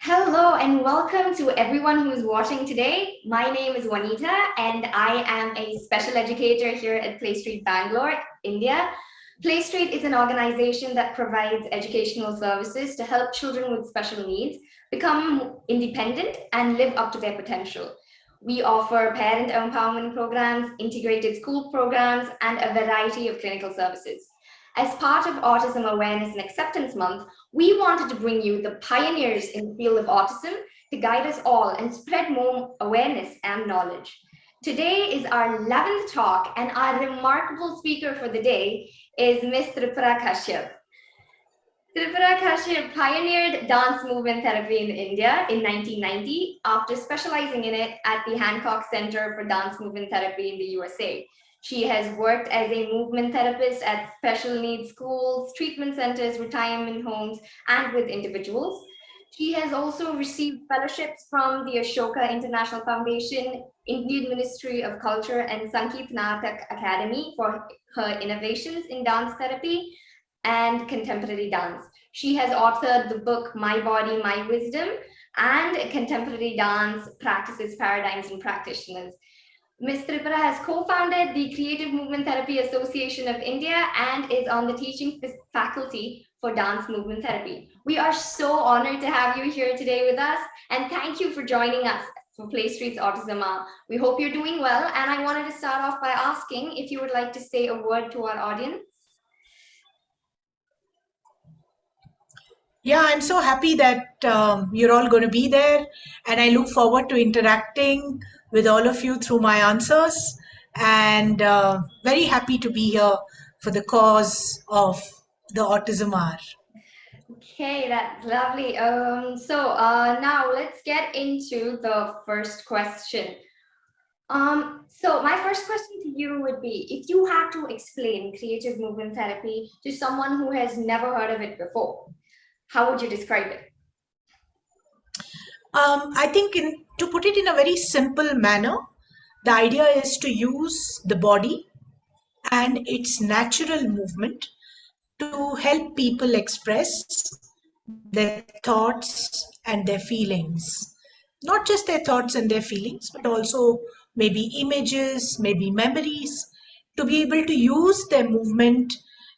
Hello and welcome to everyone who's watching today. My name is Juanita and I am a special educator here at PlayStreet Bangalore, India. PlayStreet is an organization that provides educational services to help children with special needs become independent and live up to their potential. We offer parent empowerment programs, integrated school programs, and a variety of clinical services. As part of Autism Awareness and Acceptance Month, we wanted to bring you the pioneers in the field of autism to guide us all and spread more awareness and knowledge. Today is our 11th talk, and our remarkable speaker for the day is Miss Tripura Kashyap. Tripura Kashyap pioneered dance movement therapy in India in 1990 after specializing in it at the Hancock Centre for Dance Movement Therapy in the USA. She has worked as a movement therapist at special needs schools, treatment centers, retirement homes, and with individuals. She has also received fellowships from the Ashoka International Foundation, Indian Ministry of Culture, and Sangeet Natak Academy for her innovations in dance therapy and contemporary dance. She has authored the book My Body, My Wisdom, and Contemporary Dance Practices, Paradigms, and Practitioners. Ms. Tripura has co-founded the Creative Movement Therapy Association of India and is on the teaching faculty for dance movement therapy. We are so honored to have you here today with us, and thank you for joining us for PlayStreet's Autism Hour. We hope you're doing well, and I wanted to start off by asking if you would like to say a word to our audience. Yeah, I'm so happy that you're all going to be there, and I look forward to interacting with all of you through my answers, and very happy to be here for the cause of the Autism Hour. Okay, that's lovely. Now let's get into the first question. So my first question to you would be, if you had to explain creative movement therapy to someone who has never heard of it before, how would you describe it? I think to put it in a very simple manner, the idea is to use the body and its natural movement to help people express their thoughts and their feelings. Not just their thoughts and their feelings, but also maybe images, maybe memories, to be able to use their movement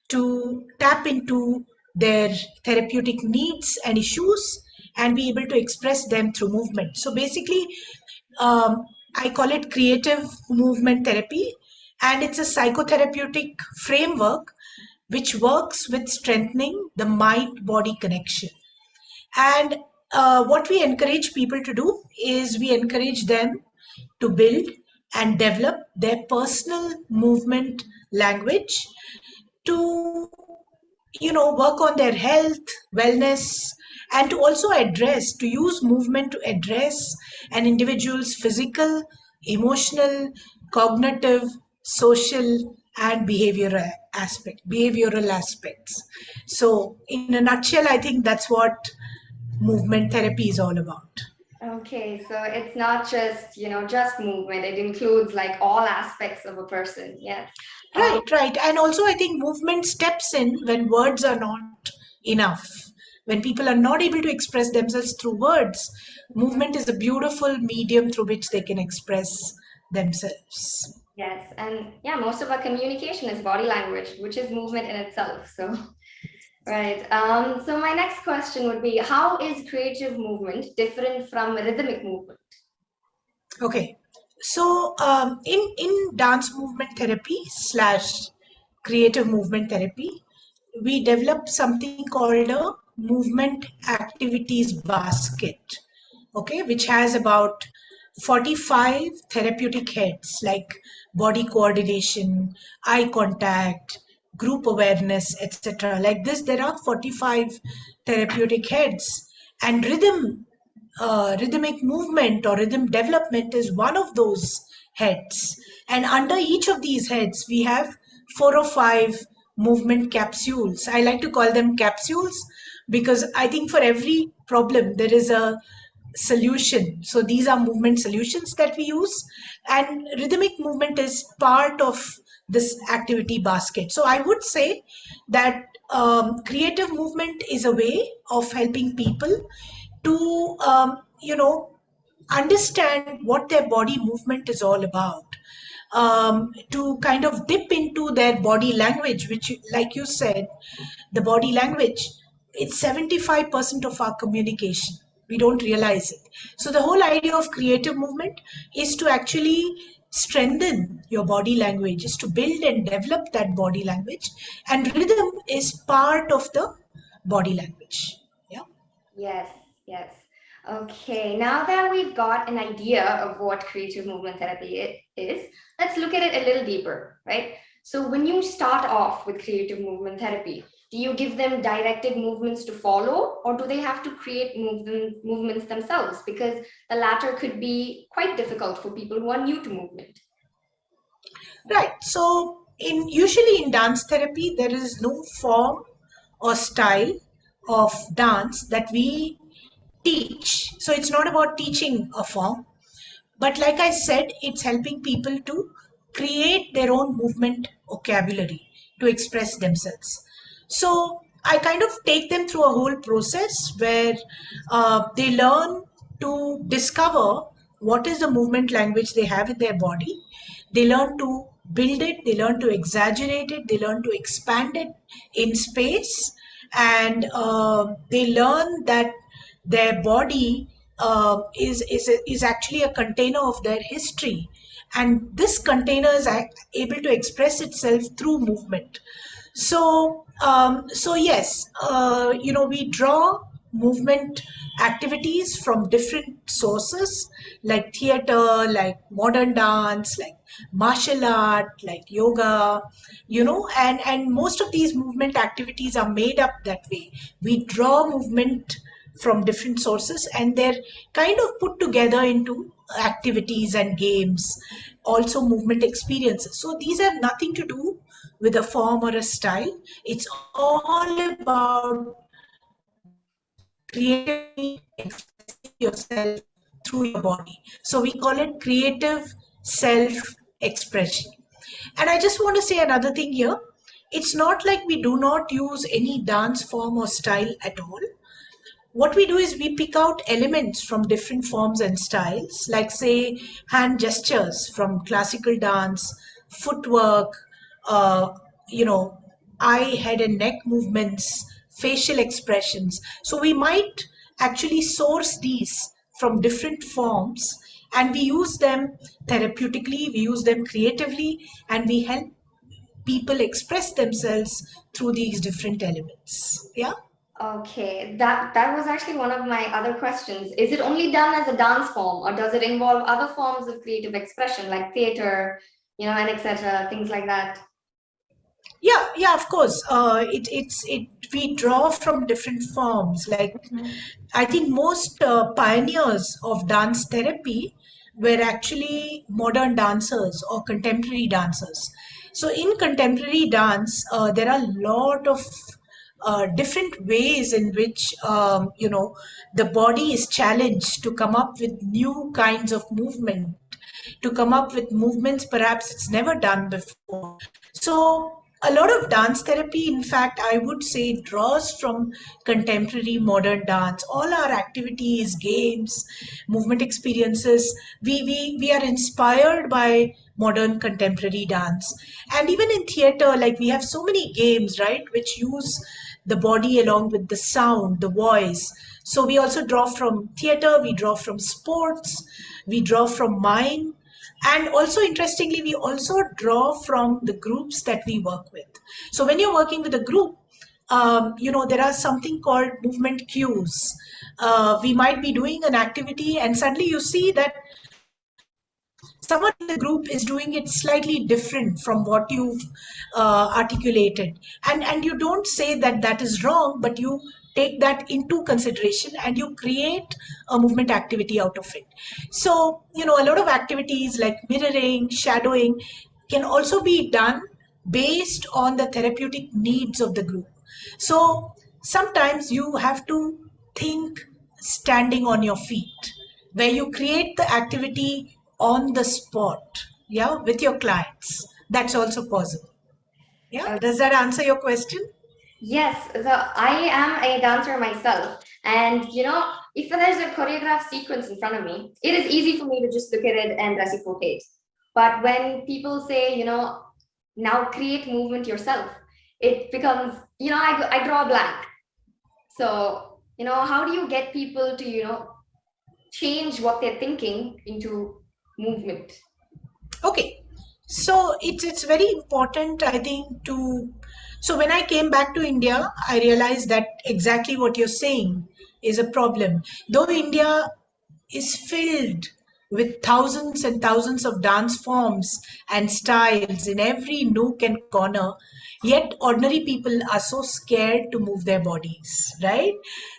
to tap into their therapeutic needs and issues and be able to express them through movement. So basically, I call it creative movement therapy, and it's a psychotherapeutic framework which works with strengthening the mind body connection. And what we encourage people to do is we encourage them to build and develop their personal movement language to work on their health, wellness, and to also to use movement to address an individual's physical, emotional, cognitive, social, and behavioral aspects. So in a nutshell, I think that's what movement therapy is all about. Okay, so it's not just, just movement. It includes like all aspects of a person. Yes. Right. And also, I think movement steps in when words are not enough. When people are not able to express themselves through words, movement is a beautiful medium through which they can express themselves. Yes, and yeah, most of our communication is body language, which is movement in itself. So, right. So my next question would be, how is creative movement different from rhythmic movement? Okay. So in dance movement therapy slash creative movement therapy, we developed something called a movement activities basket, okay, which has about 45 therapeutic heads like body coordination, eye contact, group awareness, etc. Like this, there are 45 therapeutic heads, and rhythmic movement or rhythm development is one of those heads. And under each of these heads, we have 4 or 5 movement capsules. I like to call them capsules because I think for every problem there is a solution. So these are movement solutions that we use, and rhythmic movement is part of this activity basket. So I would say that creative movement is a way of helping people to, understand what their body movement is all about, to kind of dip into their body language, which, like you said, the body language, it's 75% of our communication. We don't realize it. So the whole idea of creative movement is to actually strengthen your body language, is to build and develop that body language. And rhythm is part of the body language. Yeah. Yes, yes. Okay, now that we've got an idea of what creative movement therapy is, let's look at it a little deeper, right? So when you start off with creative movement therapy, do you give them directed movements to follow, or do they have to create movements themselves? Because the latter could be quite difficult for people who are new to movement. Right. So usually in dance therapy, there is no form or style of dance that we teach. So it's not about teaching a form, but like I said, it's helping people to create their own movement vocabulary to express themselves. So I kind of take them through a whole process where they learn to discover what is the movement language they have in their body. They learn to build it, they learn to exaggerate it, they learn to expand it in space, and they learn that their body is actually a container of their history, and this container is able to express itself through movement. So yes, we draw movement activities from different sources, like theater, like modern dance, like martial art, like yoga, and most of these movement activities are made up that way. We draw movement from different sources, and they're kind of put together into activities and games, also movement experiences. So these have nothing to do with a form or a style. It's all about creatively expressing yourself through your body. So we call it creative self expression. And I just want to say another thing here. It's not like we do not use any dance form or style at all. What we do is we pick out elements from different forms and styles, like, say, hand gestures from classical dance, footwork, uh, you know, eye, head, and neck movements, facial expressions. So we might actually source these from different forms, and we use them therapeutically, we use them creatively, and we help people express themselves through these different elements. Yeah. Okay, that was actually one of my other questions. Is it only done as a dance form, or does it involve other forms of creative expression like theater, and etc., things like that? Yeah, of course. It we draw from different forms. Like, Mhm. I think most pioneers of dance therapy were actually modern dancers or contemporary dancers. So in contemporary dance, there are a lot of different ways in which the body is challenged to come up with new kinds of movement, to come up with movements perhaps it's never done before. So a lot of dance therapy, in fact, I would say, draws from contemporary modern dance. All our activities, games, movement experiences, we are inspired by modern contemporary dance. And even in theater, like, we have so many games, right, which use the body along with the sound, the voice. So we also draw from theater, we draw from sports, we draw from mime, and also, interestingly, we also draw from the groups that we work with. So when you're working with a group, there are something called movement cues. We might be doing an activity, and suddenly you see that someone in the group is doing it slightly different from what you've articulated, and you don't say that that is wrong, but you take that into consideration and you create a movement activity out of it. So a lot of activities like mirroring, shadowing can also be done based on the therapeutic needs of the group. So sometimes you have to think standing on your feet, where you create the activity on the spot, yeah, with your clients. That's also possible. Yeah. Uh, Does that answer your question? yes, so I am a dancer myself, And if there's a choreographed sequence in front of me, it is easy for me to just look at it and reciprocate. But when people say, now create movement yourself, it becomes, I draw a blank. So, how do you get people to, change what they're thinking into movement? Okay, so it's very important, I think, to. So when I came back to India, I realized that exactly what you're saying is a problem. Though India is filled with thousands and thousands of dance forms and styles in every nook and corner, yet ordinary people are so scared to move their bodies, right?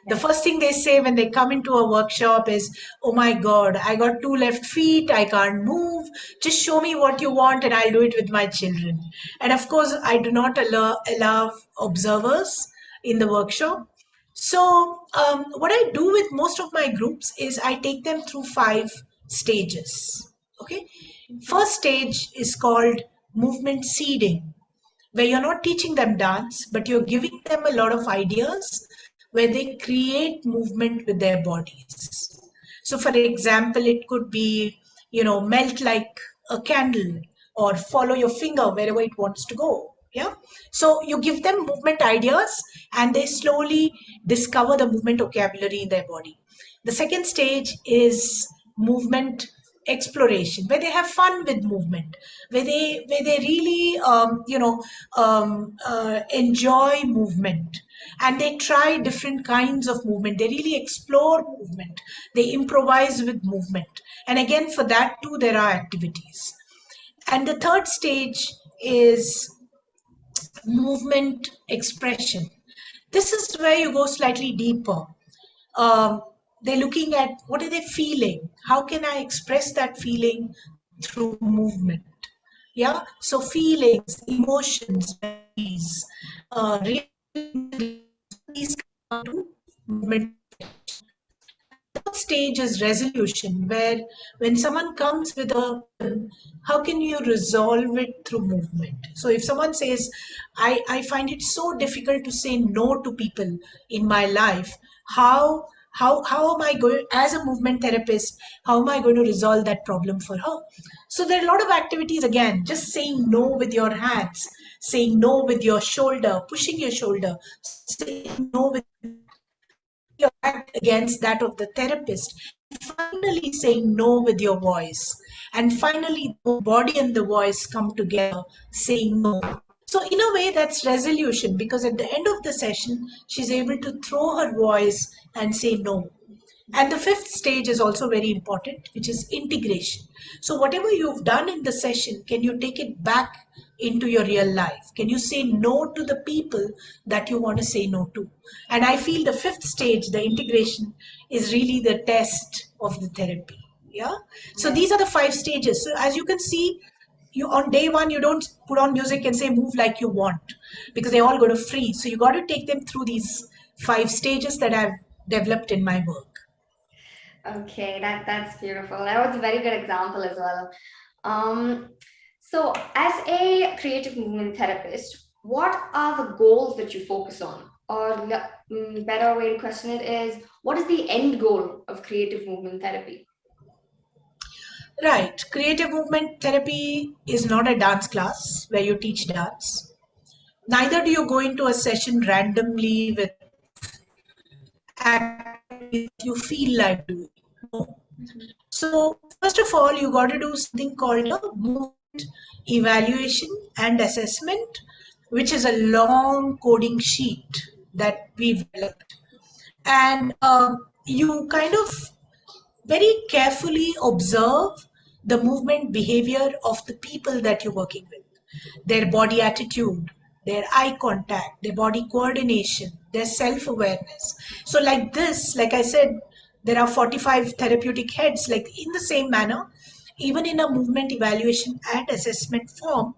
The first thing they say when they come into a workshop is, "Oh my God, I got two left feet, I can't move. Just show me what you want and I'll do it with my children." And of course, I do not allow observers in the workshop. So, what I do with most of my groups is I take them through 5 stages. Okay. First stage is called movement seeding, where you're not teaching them dance, but you're giving them a lot of ideas where they create movement with their bodies. So, for example, it could be, melt like a candle or follow your finger wherever it wants to go. Yeah. So, you give them movement ideas and they slowly discover the movement vocabulary in their body. The second stage is movement exploration, where they have fun with movement, where they really enjoy movement, and they try different kinds of movement. They really explore movement, they improvise with movement, and again for that too there are activities. And the third stage is movement expression. This is where you go slightly deeper. um, they're looking at what are they feeling, how can I express that feeling through movement. Yeah, so feelings, emotions, memories, these come to movement. Third stage is resolution, where when someone comes with a problem, how can you resolve it through movement? So if someone says, I find it so difficult to say no to people in my life, how am I going, as a movement therapist, how am I going to resolve that problem for her? So there are a lot of activities, again, just saying no with your hands, saying no with your shoulder, pushing your shoulder, saying no with your back against that of the therapist, and finally saying no with your voice. And finally, the body and the voice come together saying no. So, in a way, that's resolution, because at the end of the session, she's able to throw her voice and say no. And the fifth stage is also very important, which is integration. So, whatever you've done in the session, can you take it back into your real life? Can you say no to the people that you want to say no to? And I feel the fifth stage, the integration, is really the test of the therapy. Yeah. So, Right. these are the 5 stages. So, as you can see, you on day one you don't put on music and say move like you want, because they're all going to freeze. So you got to take them through these 5 stages that I've developed in my work. Okay, that's beautiful. That was a very good example as well. Um, so, as a creative movement therapist, what are the goals that you focus on? Or better way to question it is, what is the end goal of creative movement therapy? Right. Creative movement therapy is not a dance class where you teach dance. Neither do you go into a session randomly with activities you feel like doing. No. Mhm. So, first of all, you got to do something called a movement evaluation and assessment, which is a long coding sheet that we've developed. And you kind of very carefully observe the movement behavior of the people that you're working with, their body attitude, their eye contact, their body coordination, their self awareness. So, like this, like I said, there are 45 therapeutic heads, like in the same manner, even in a movement evaluation and assessment form,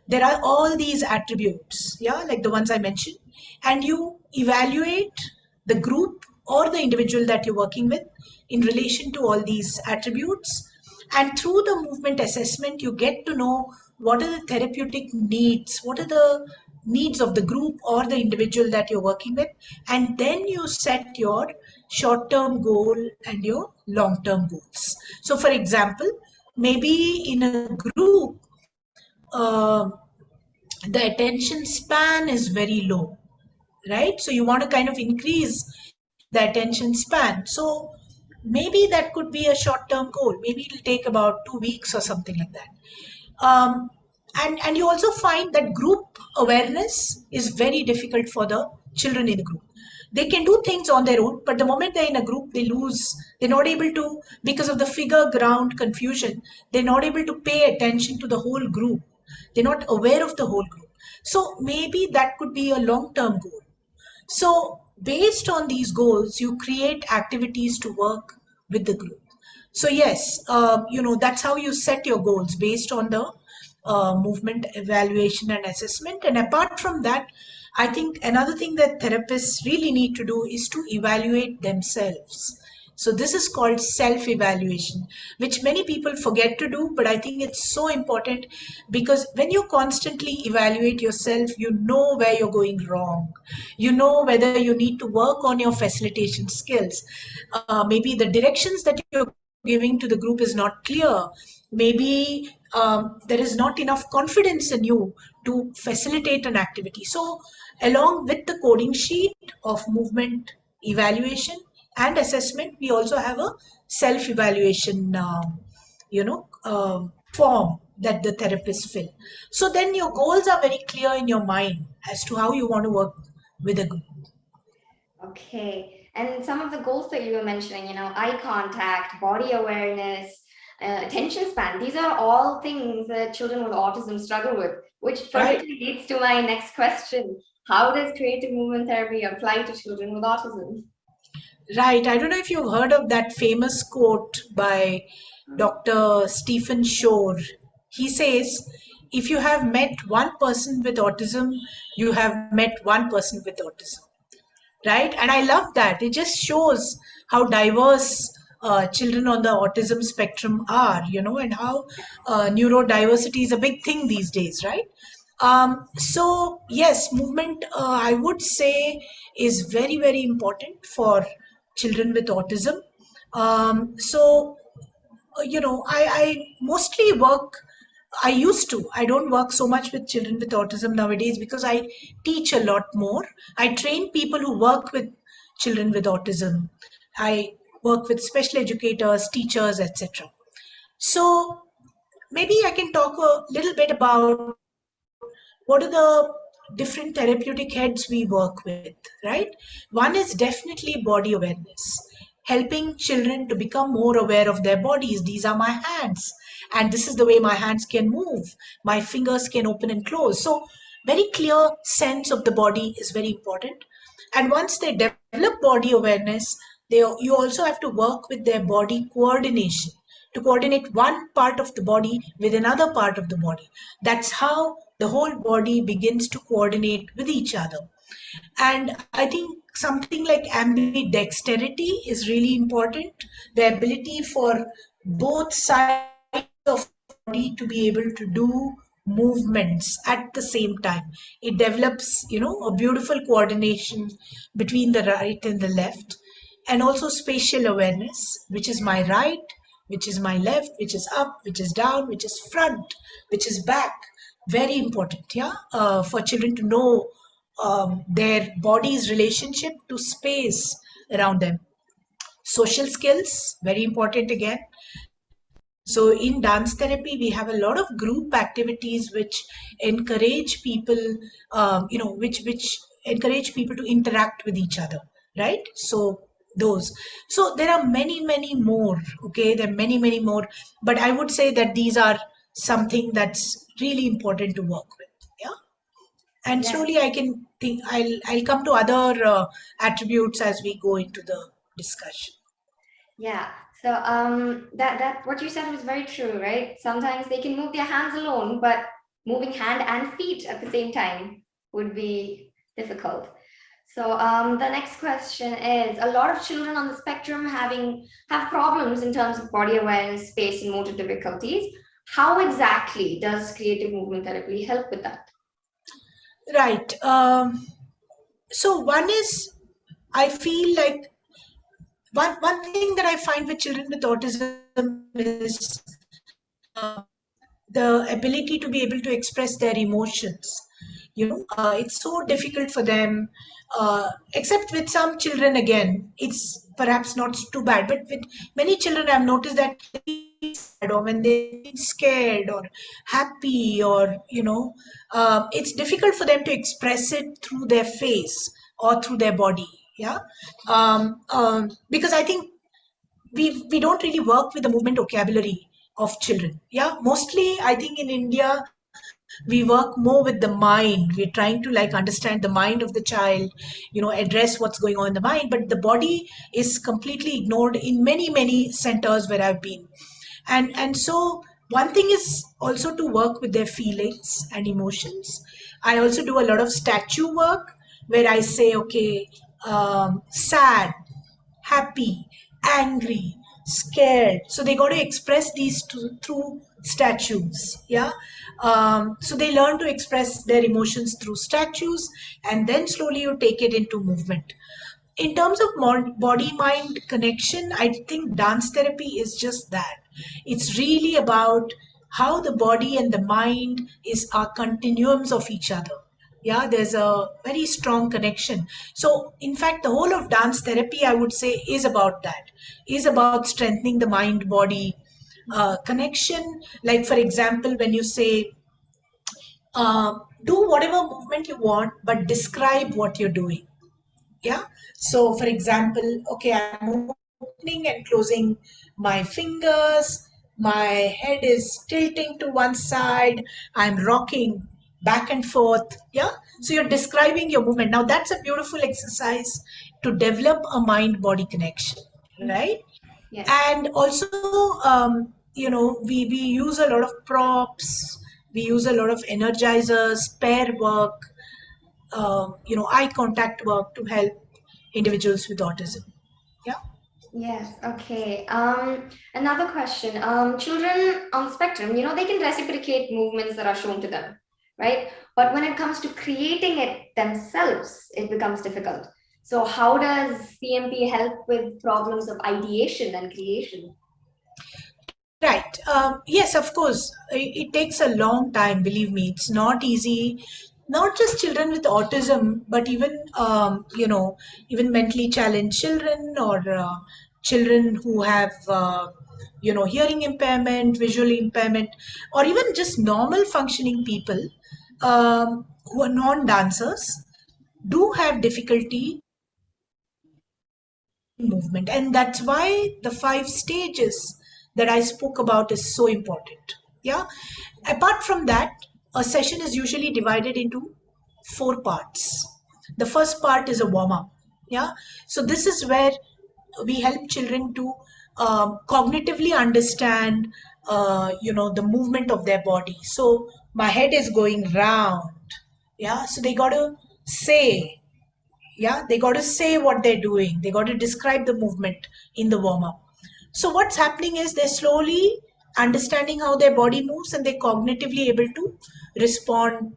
there are all these attributes, yeah, like the ones I mentioned, and you evaluate the group or the individual that you're working with in relation to all these attributes. And through the movement assessment, you get to know what are the therapeutic needs, what are the needs of the group or the individual that you're working with, and then you set your short-term goal and your long-term goals. So for example, maybe in a group, uh, the attention span is very low, right? So you want to kind of increase the attention span. So maybe that could be a short-term goal. Maybe it'll take about 2 weeks or something like that. And you also find that group awareness is very difficult for the children in the group. They can do things on their own, but the moment they're in a group, they're not able to, because of the figure ground confusion, they're not able to pay attention to the whole group. They're not aware of the whole group. So maybe that could be a long-term goal. So based on these goals, you create activities to work with the group. So yes, that's how you set your goals based on the movement evaluation and assessment. And apart from that, I think another thing that therapists really need to do is to evaluate themselves. So this is called self-evaluation, which many people forget to do, but I think it's so important because when you constantly evaluate yourself, you know where you're going wrong. You know whether you need to work on your facilitation skills. Maybe the directions that you're giving to the group is not clear. Maybe there is not enough confidence in you to facilitate an activity. So along with the coding sheet of movement evaluation and assessment, we also have a self-evaluation, form that the therapists fill. So then your goals are very clear in your mind as to how you want to work with a group. Okay. And some of the goals that you were mentioning, eye contact, body awareness, attention span, these are all things that children with autism struggle with, which perfectly leads to my next question. How does creative movement therapy apply to children with autism? Right. I don't know if you've heard of that famous quote by Dr. Stephen Shore. He says, if you have met one person with autism, you have met one person with autism. Right? And I love that. It just shows how diverse children on the autism spectrum are, and how neurodiversity is a big thing these days, right? So yes, movement, I would say, is very, very important for children with autism. I mostly work, I used to, I don't work so much with children with autism nowadays because I teach a lot more. I train people who work with children with autism. I work with special educators, teachers, etc. So maybe I can talk a little bit about what are the different therapeutic heads we work with, right? One is definitely body awareness, helping children to become more aware of their bodies. These are my hands, and this is the way my hands can move. My fingers can open and close. So, very clear sense of the body is very important. And once they develop body awareness, you also have to work with their body coordination to coordinate one part of the body with another part of the body. That's how the whole body begins to coordinate with each other. And I think something like ambidexterity is really important. The ability for both sides of the body to be able to do movements at the same time. It develops, a beautiful coordination between the right and the left, and also spatial awareness, which is my right, which is my left, which is up, which is down, which is front, which is back. Very important, yeah, for children to know their body's relationship to space around them. Social skills, very important again. So in dance therapy, we have a lot of group activities which encourage people, which encourage people to interact with each other, right? So those. So there are many, many more. Okay, there are many, many more. But I would say that these are something that's really important to work with. Yeah, and Yes. slowly I can think I'll come to other attributes as we go into the discussion. Yeah. So that what you said was very true, right? Sometimes they can move their hands alone, but moving hand and feet at the same time would be difficult. So the next question is, a lot of children on the spectrum have problems in terms of body awareness, space, and motor difficulties. How exactly does creative movement therapy help with that? Right. So one is, I feel like one thing that I find with children with autism is the ability to be able to express their emotions. It's so difficult for them, except with some children, again, it's perhaps not too bad. But with many children, I've noticed that they feel sad, or when they feel scared or happy, or, it's difficult for them to express it through their face or through their body. Yeah. Because I think we don't really work with the movement vocabulary of children. Yeah, mostly I think in India we work more with the mind. We're trying to like understand the mind of the child, address what's going on in the mind, but the body is completely ignored in many centers where I've been. And so one thing is also to work with their feelings and emotions. I also do a lot of statue work where I say, okay, sad, happy, angry, scared. So they got to express these through statues. Yeah. So they learn to express their emotions through statues, and then slowly you take it into movement. In terms of body mind connection, I think dance therapy is just that. It's really about how the body and the mind is are continuums of each other. Yeah, there's a very strong connection. So in fact, the whole of dance therapy, I would say, is about that, is about strengthening the mind body connection. Like, for example, when you say, do whatever movement you want, but describe what you're doing. Yeah. So, for example, okay, I'm opening and closing my fingers. My head is tilting to one side. I'm rocking back and forth. Yeah. So you're describing your movement. Now that's a beautiful exercise to develop a mind-body connection, right? Yes. And also, we use a lot of props. We use a lot of energizers, pair work, eye contact work to help individuals with autism. Yeah. Yes, okay. Another question. Children on spectrum, they can reciprocate movements that are shown to them, right? But when it comes to creating it themselves, it becomes difficult. So how does CMP help with problems of ideation and creation? Right. Yes, of course. It takes a long time, believe me. It's not easy. Not just children with autism, but even, even mentally challenged children, or children who have, hearing impairment, visual impairment, or even just normal functioning people who are non-dancers do have difficulty creating movement. And that's why the 5 stages that I spoke about is so important. Yeah. Apart from that, a session is usually divided into 4 parts. The first part is a warm up. Yeah. So this is where we help children to cognitively understand, the movement of their body. So my head is going round. Yeah. So they got to say, yeah, they got to say what they're doing, they got to describe the movement in the warm up. So what's happening is they're slowly understanding how their body moves, and they're cognitively able to respond,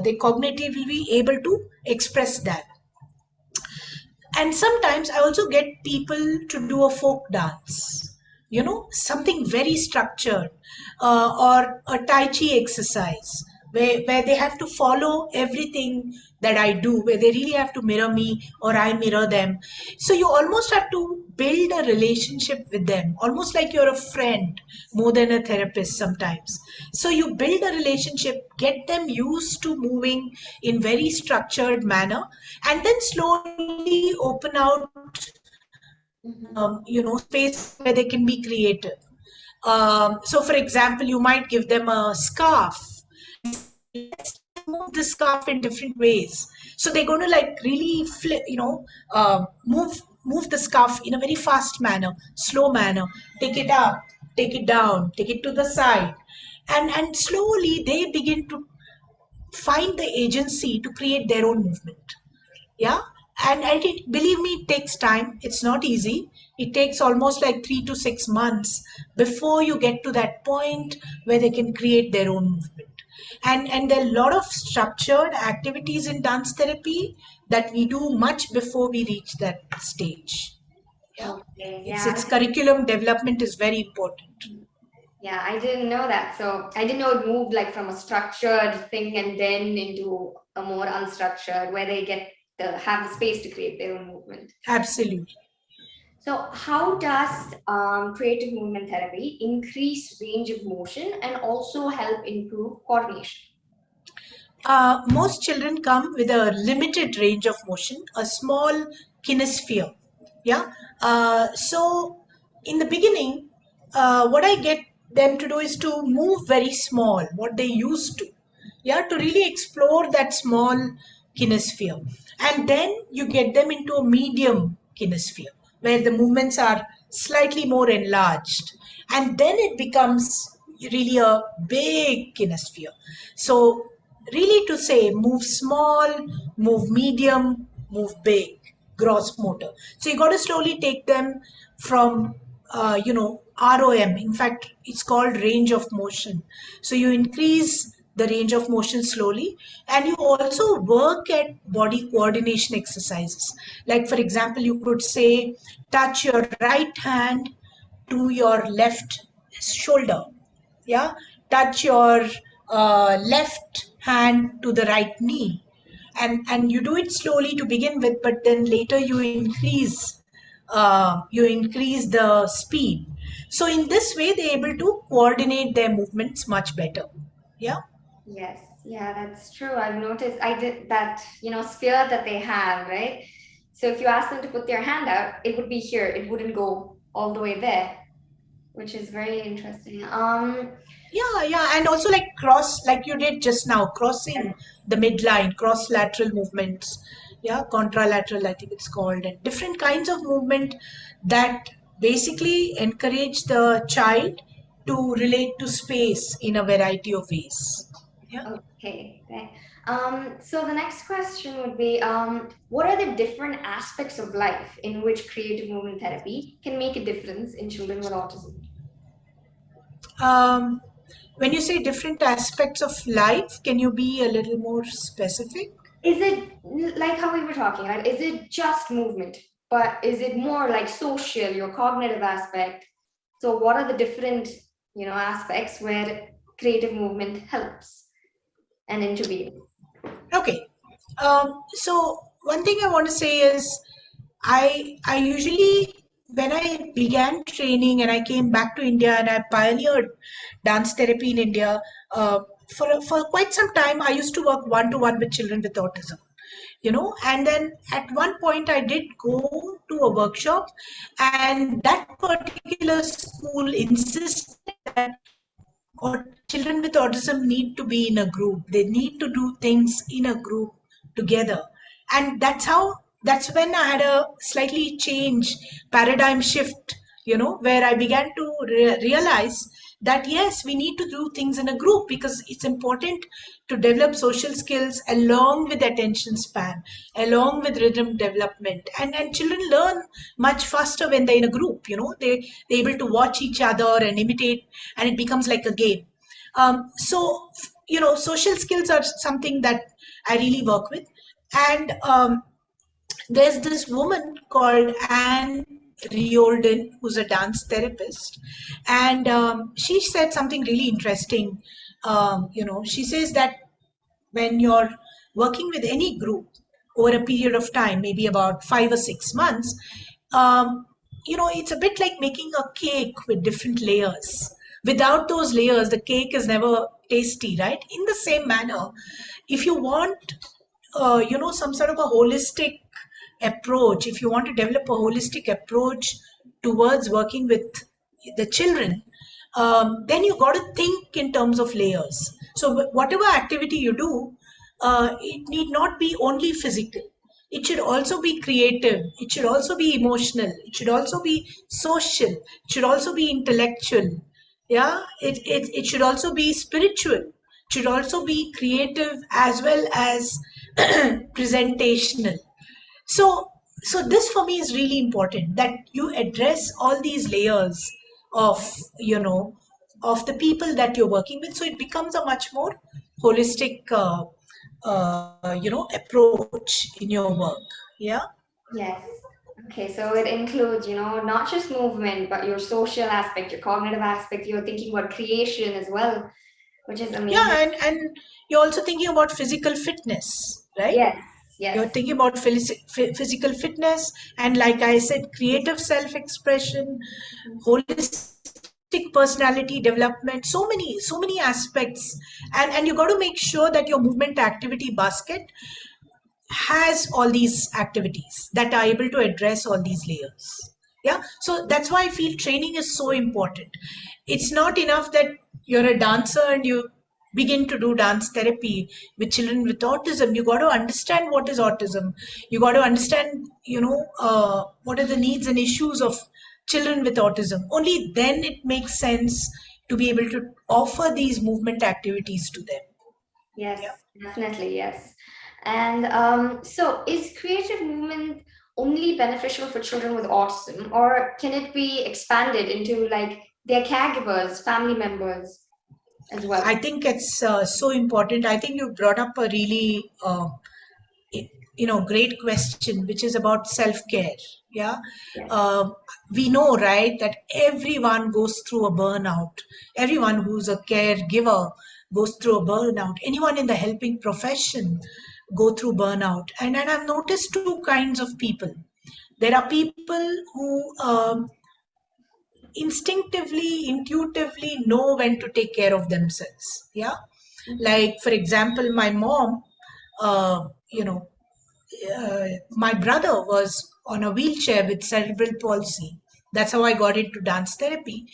they cognitively able to express that. And sometimes I also get people to do a folk dance, something very structured, or a tai chi exercise, where they have to follow everything that I do, where they really have to mirror me or I mirror them. So you almost have to build a relationship with them, almost like you're a friend more than a therapist sometimes. So you build a relationship, get them used to moving in very structured manner, and then slowly open out, spaces where they can be creative. So for example, you might give them a scarf and say, let's move the scarf in different ways. So they're going to like really flip, move the scarf in a very fast manner, slow manner, take it up, take it down, take it to the side. And slowly they begin to find the agency to create their own movement. Yeah. And believe me, it takes time. It's not easy. It takes almost like 3 to 6 months before you get to that point where they can create their own movement. And there are a lot of structured activities in dance therapy that we do much before we reach that stage. Yeah, Okay, its yeah. curriculum development is very important. Yeah, I didn't know that. So I didn't know it moved like from a structured thing and then into a more unstructured where they get the have the space to create their own movement. Absolutely. So how does creative movement therapy increase range of motion and also help improve coordination? Most children come with a limited range of motion, a small kinesphere. Yeah. So in the beginning, what I get them to do is to move very small, what they used to. Yeah, to really explore that small kinesphere. And then you get them into a medium kinesphere where the movements are slightly more enlarged. And then it becomes really a big kinesphere. So really to say move small, move medium, move big, gross motor. So you got to slowly take them from ROM. In fact, it's called range of motion. So you increase the range of motion slowly, and you also work at body coordination exercises. Like for example, you could say touch your right hand to your left shoulder. Yeah, touch your left hand to the right knee, and you do it slowly to begin with, but then later you increase the speed. So in this way they're able to coordinate their movements much better. Yeah. Yes, yeah, that's true. I've noticed I did that, sphere that they have, right? So if you ask them to put their hand out, it would be here. It wouldn't go all the way there, which is very interesting. Yeah, and also like cross, like you did just now, crossing the midline, cross lateral movements, yeah, contralateral, I think it's called, and different kinds of movement that basically encourage the child to relate to space in a variety of ways. Yeah. Okay, okay. So the next question would be, what are the different aspects of life in which creative movement therapy can make a difference in children with autism? Um, when you say different aspects of life, can you be a little more specific? Is it like how we were talking, right? Is it just movement, but is it more like social, your cognitive aspect? So what are the different, aspects where creative movement helps and intervene? Okay. So one thing I want to say is I usually, when I began training and I came back to India and I pioneered dance therapy in India, for quite some time I used to work one to one with children with autism. And then at one point I did go to a workshop, and that particular school insisted that or children with autism need to be in a group. They need to do things in a group together. And that's when I had a slightly change paradigm shift, where I began to realize that yes, we need to do things in a group because it's important to develop social skills along with attention span, along with rhythm development. And children learn much faster when they're in a group. They're able to watch each other and imitate, and it becomes like a game. So social skills are something that I really work with. And there's this woman called Anne Riordan, who's a dance therapist, and she said something really interesting. She says that when you're working with any group over a period of time, maybe about 5 or 6 months, um, it's a bit like making a cake with different layers. Without those layers, the cake is never tasty, right? In the same manner, if you want, some sort of a holistic approach, if you want to develop a holistic approach towards working with the children, then you got to think in terms of layers. So whatever activity you do, it need not be only physical. It should also be creative. It should also be emotional. It should also be social. It should also be intellectual. Yeah, it should also be spiritual. It should also be creative as well as presentational. So this for me is really important, that you address all these layers of of the people that you're working with, so it becomes a much more holistic approach in your work. Yeah. Yes. Okay, so it includes, not just movement, but your social aspect, your cognitive aspect. You're thinking about creation as well, which is amazing. Yeah, and you're also thinking about physical fitness, right? Yes, You're yes. thinking about physical fitness, and like I said, creative self-expression, holistic personality development, so many aspects. And you got to make sure that your movement activity basket has all these activities that are able to address all these layers. Yeah, so that's why I feel training is so important. It's not enough that you're a dancer and you begin to do dance therapy with children with autism. You got to understand what is autism. You got to understand, what are the needs and issues of children with autism. Only then it makes sense to be able to offer these movement activities to them. Yes, Yeah. definitely, yes. And so is creative movement only beneficial for children with autism, or can it be expanded into like their caregivers, family members as I well? think it's so important. I think you brought up a really, great question, which is about self-care. Yeah, Yes. uh, we know, right, that everyone goes through a burnout. Everyone who's a caregiver goes through a burnout. Anyone in the helping profession go through burnout. And I've noticed two kinds of people. There are people who instinctively, intuitively know when to take care of themselves. Yeah. Mhm. Like, for example, my mom, uh, you know, my brother was on a wheelchair with cerebral palsy. That's how I got into dance therapy.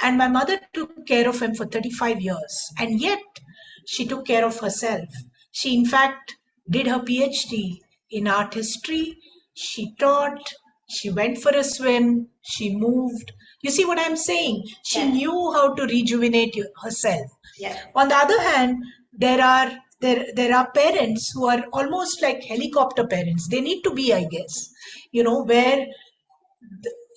And my mother took care of him for 35 years. And yet, she took care of herself. She, in fact, did her PhD in art history. She taught, she went for a swim, she moved. You see what I'm saying? She Yes, knew how to rejuvenate herself. yes. On the other hand, there are parents who are almost like helicopter parents. They need to be, I guess, where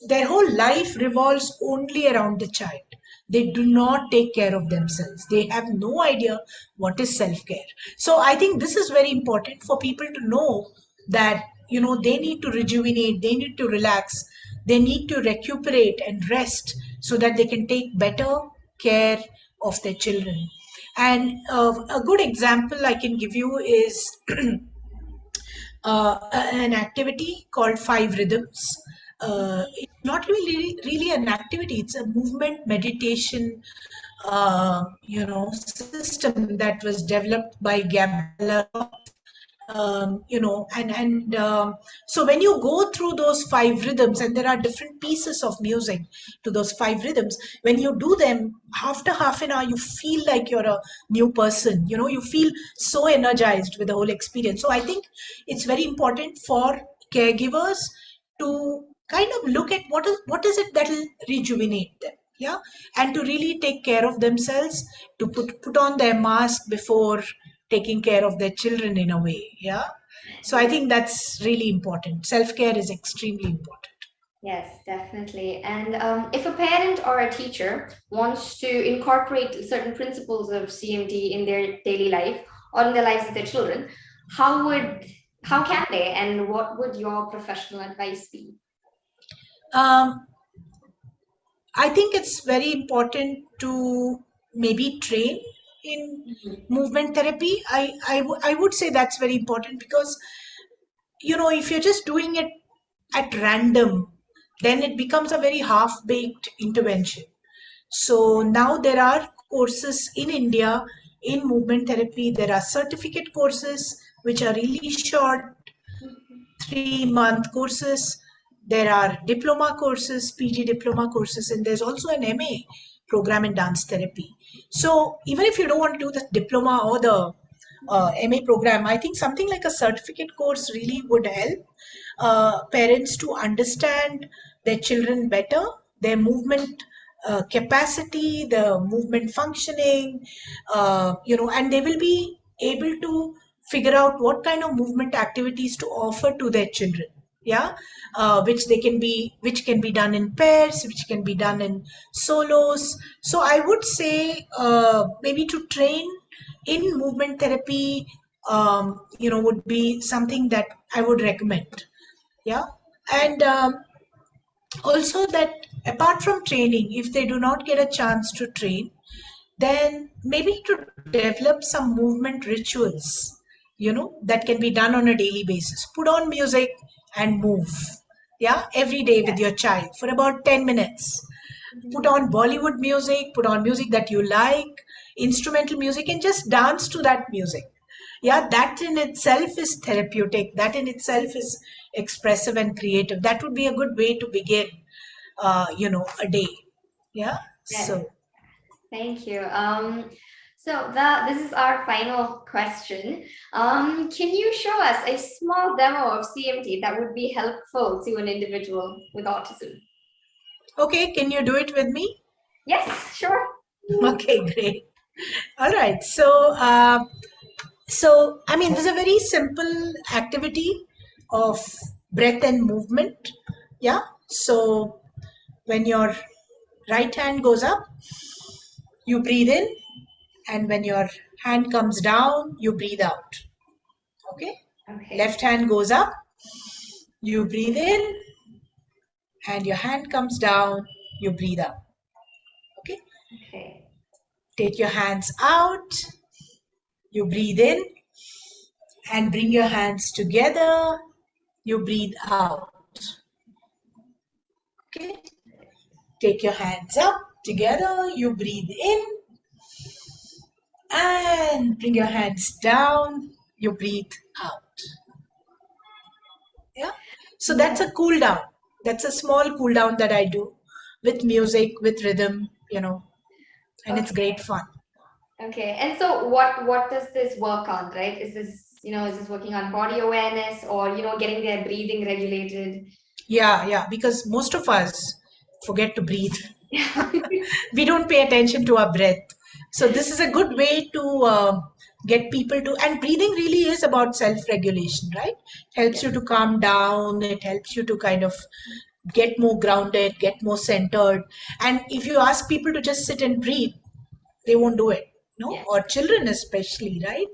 their whole life revolves only around the child. They do not take care of themselves. They have no idea what is self care. So I think this is very important for people to know that, they need to rejuvenate, they need to relax, they need to recuperate and rest so that they can take better care of their children. And a good example I can give you is an activity called Five Rhythms. It's not really an activity, it's a movement meditation system that was developed by Gabriella. So when you go through those five rhythms, and there are different pieces of music to those five rhythms, when you do them after half an hour, you feel like you're a new person. You feel so energized with the whole experience. So I think it's very important for caregivers to kind of look at what is it that will rejuvenate them. Yeah, and to really take care of themselves, to put on their mask before taking care of their children in a way. Yeah, so I Yes, think that's really important. Self care is extremely important. yes, definitely. And if a parent or a teacher wants to incorporate certain principles of CMT in their daily life or in the lives of their children, how would how can they, and what would your professional advice be? um, I think it's very important to maybe train in Mhm. movement therapy. I would say that's very important because, if you're just doing it at random, then it becomes a very half baked intervention. So now there are courses in India in movement therapy. There are certificate courses which are really short, 3-month courses. There are diploma courses, PG diploma courses, and there's also an MA program in dance therapy. So even if you don't want to do the diploma or the MA program, I think something like a certificate course really would help parents to understand their children better, their movement capacity, the movement functioning, and they will be able to figure out what kind of movement activities to offer to their children. Yeah, which can be done in pairs, which can be done in solos. So I would say maybe to train in movement therapy, would be something that I would recommend. Yeah. And also that apart from training, if they do not get a chance to train, then maybe to develop some movement rituals, that can be done on a daily basis. Put on music and move, yeah, every day with your child for about 10 minutes. Put on Bollywood music, put on music that you like, instrumental music, and just dance to that music. Yeah, that in itself is therapeutic. That in itself is expressive and creative. That would be a good way to begin, a day. Yeah. Yes. So, Thank you. So this is our final question. Can you show us a small demo of CMT that would be helpful to an individual with autism? okay, can you do it with me? Yes, sure. Okay, great. All right. So I mean, there's a very simple activity of breath and movement. Yeah. So when your right hand goes up, you breathe in, and when your hand comes down, you breathe out. Okay. Okay. Left hand goes up, you breathe in, and your hand comes down, you breathe out. Okay. Okay. Take your hands out, you breathe in, and bring your hands together, you breathe out. Okay. Take your hands up together, you breathe in, and bring your hands down, you breathe out. Yeah. So that's Yeah. a cool down. That's a small cool down that I do with music, with rhythm, and it's Okay. great fun. Okay. And so what does this work on, right? Is this working on body awareness or, getting their breathing regulated? Yeah, because most of us forget to breathe. We don't pay attention to our breath. So this is a good way to get people to, and breathing really is about self-regulation, right? Helps Yes. you to calm down. It helps you to kind of get more grounded, get more centered. And if you ask people to just sit and breathe, they won't do it, no? Yes. Or children especially, right?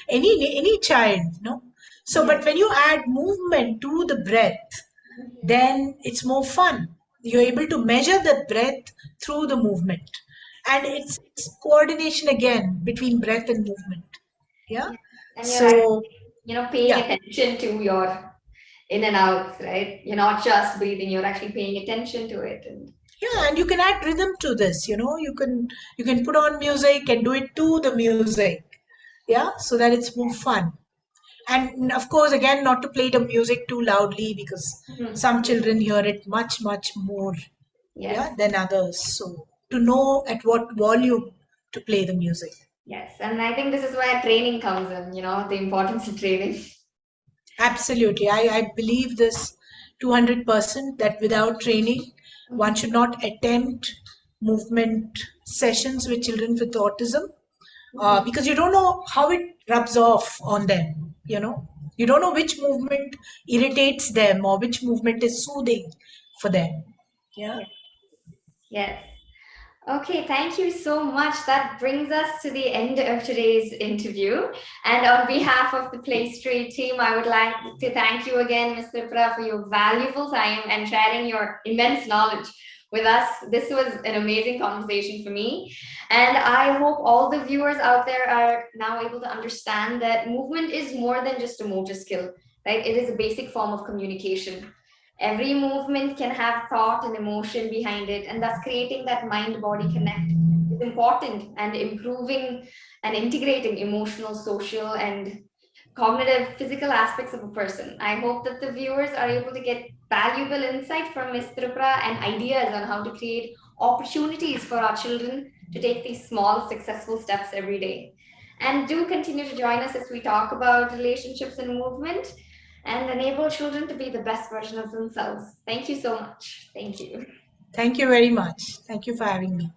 Any child, no? So, Yes. but when you add movement to the breath, then it's more fun. You're able to measure the breath through the movement. And it's coordination again between breath and movement. Yeah. Yes. And you're actually, So, paying yeah. attention to your in and outs, right? You're not just breathing, you're actually paying attention to it. And Yeah, and you can add rhythm to this, you can put on music and do it to the music. Yeah, so that it's more fun. And of course, again, not to play the music too loudly because Mhm. some children hear it much, much more, yeah, Yes, than others. So to know at what volume to play the music. yes. And I think this is where training comes in, the importance of training. Absolutely. I believe this 200% that without training, one Mhm. should not attempt movement sessions with children with autism Mhm. because you don't know how it rubs off on them, You don't know which movement irritates them or which movement is soothing for them. Yeah. Yes. Yes. Okay, thank you so much. That brings us to the end of today's interview. And on behalf of the PlayStreet team, I would like to thank you again, Ms. Tripura, for your valuable time and sharing your immense knowledge with us. This was an amazing conversation for me. And I hope all the viewers out there are now able to understand that movement is more than just a motor skill, right? It is a basic form of communication. Every movement can have thought and emotion behind it, and thus creating that mind body connect is important and improving and integrating emotional, social, and cognitive, physical aspects of a person. I hope that the viewers are able to get valuable insight from Ms. Tripura and ideas on how to create opportunities for our children to take these small, successful steps every day. And do continue to join us as we talk about relationships and movement and enable children to be the best version of themselves. Thank you so much. Thank you. Thank you very much. Thank you for having me.